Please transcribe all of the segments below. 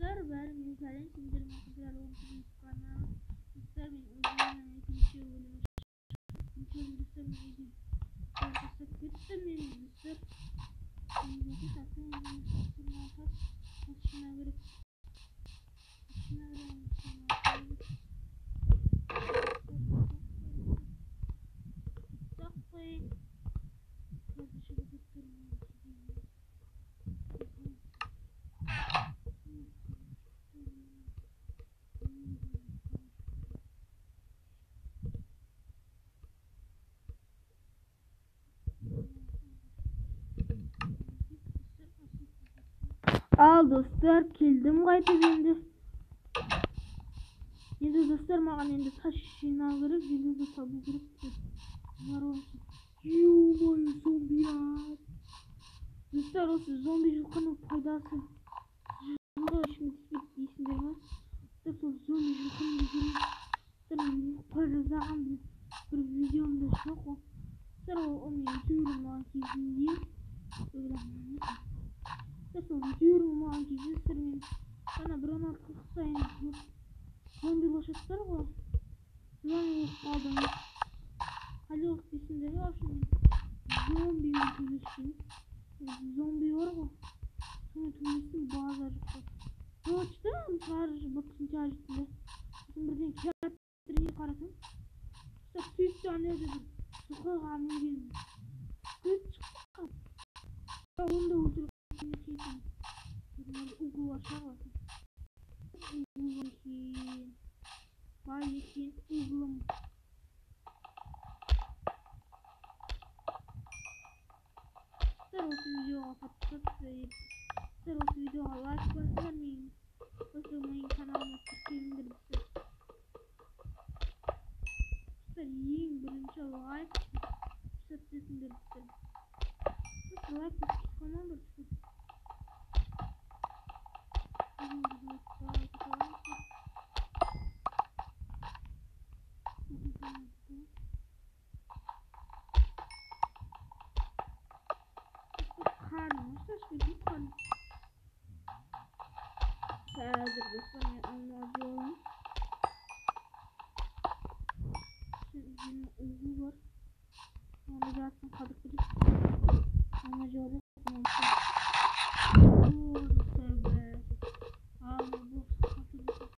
dostlar, ben Müsel'in sindirme kızlar olduğunu kanal. Dostlar benim uzmanım ikinci bölümü. İkinci dostlar neydi? Dostlar kötü mü dostlar? Şimdi takım dostlar başına göre al dostlar kildim qaytib endi dostlar mаған endi taş жинау керек железо табу керек ё-моё зомбилар достар осы зомби жылқының пайдасы жылға ішіме түспейді дейсіңдер ма сол зомби жылқының жасаған бір видеомда жоқ ол ол менің түйірім маған кезінде сол түйірім маған кездестір мен ана бір 16 сайын зомби лошадтар ғой зомби болып қалдым қалиоқ дейсіңдер ме вообще мен зомбимен төбелескен зомби бар ғой сонымен төбелестім базар жақта точно шарж бытсын шаржында сосын бірден театріне қарасам сөйтті ана жерде жылқыға мінген көз шыққан онда өлтіріп угол шығады бай екен углым осы видеоға подписаться етіп осы видеоға лайк басыңдар мен осы моим каналыма тіркеліңдер достар ең бірінші лайк подписаться етіңдер достар лайк қалмаңдар Hazır dostlar ben anlatıyorum. Şimdi uğur var. Onu zaten kadık bir anlatıyorum. Uğur tövbe. Abi bu satılık.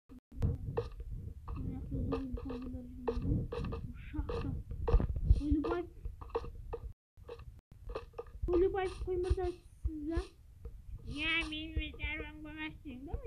Bunu yapıyorum bu konular şimdi. Uşakta. Kulübay koymada sizler. Ya benim reservam bağışlayın. Doğru.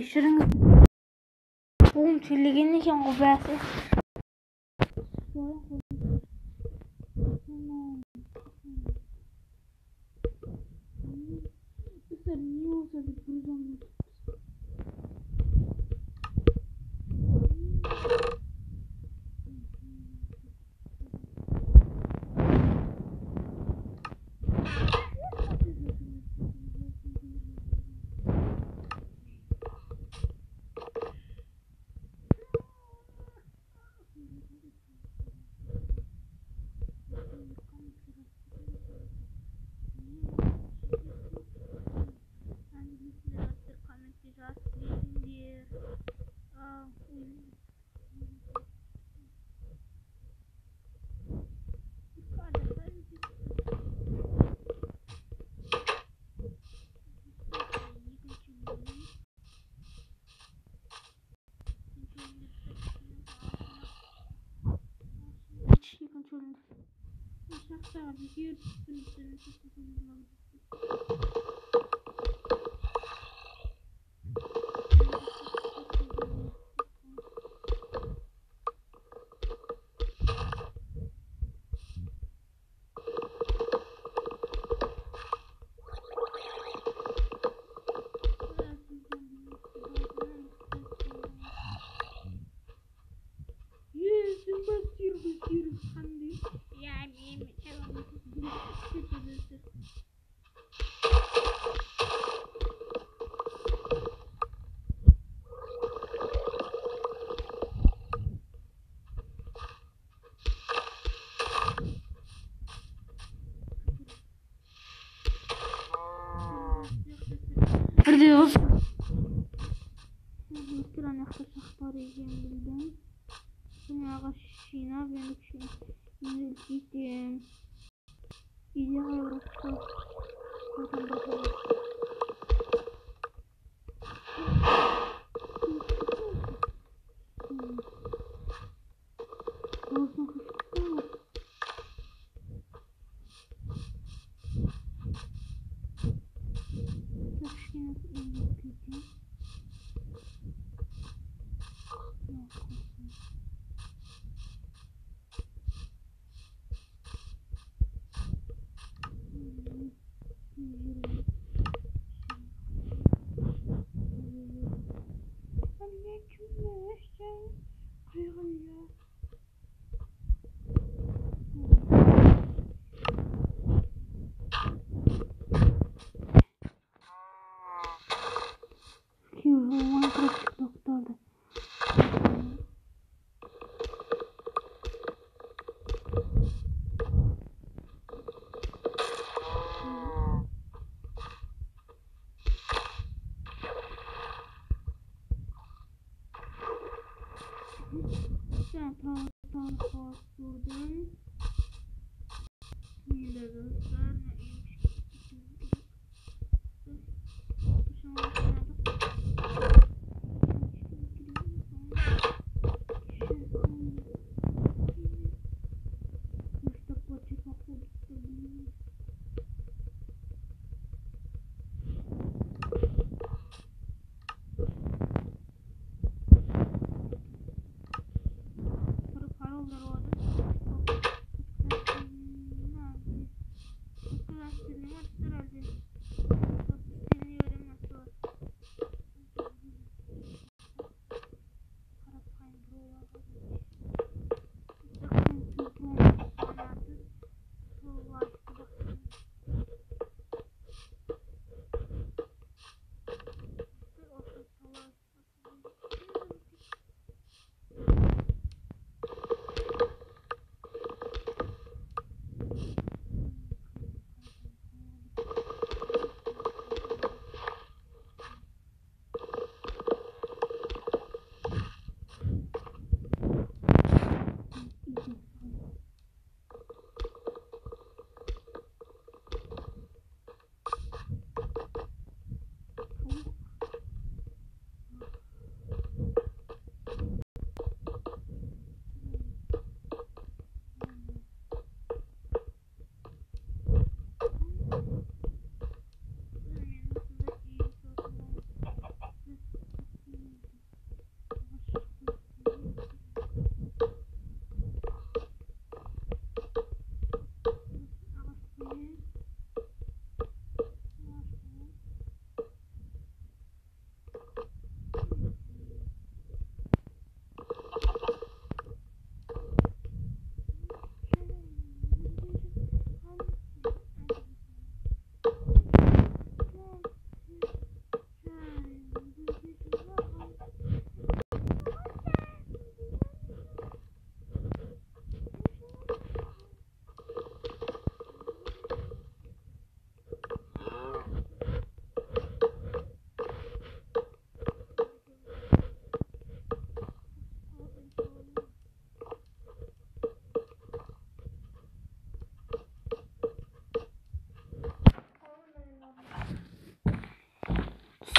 Keşiriniz. Oğlum çilligin iken o bäsi. Niye olsa bir program Diyoruz. Mükran yaklaşıkları bildim. Dünya şina benim için gittim. İyi hayırlısı. Zaten bakalım. Olsun kışkırtma mı? Minecraft doktorda. Sen tahtadan kasturdun. Yine dostlar ne iyiymiş.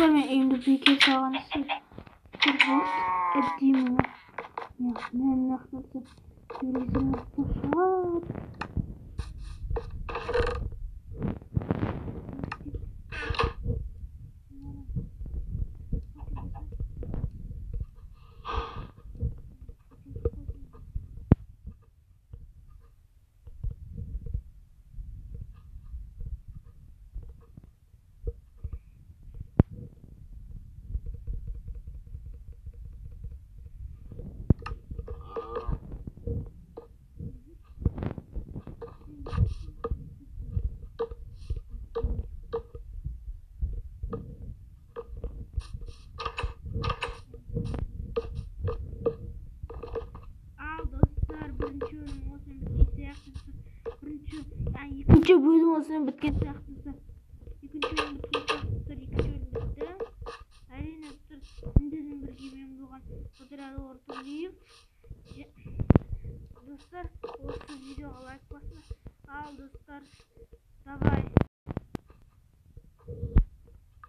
Dostlar ben elimde bir kez sağlanısı. Kurban ettiğim onu. Ya ne naknası. Yüreğini boşalt. İkinci bölüm olsun bitken sahtысы. İkinci bölüm bitken sahtысы. İkinci bölüm bitti. Әрине сіздермен бірге мен болған отырады орталıyım. Dostlar, осы видеоға лайк басыңыз. Ал достар, давай.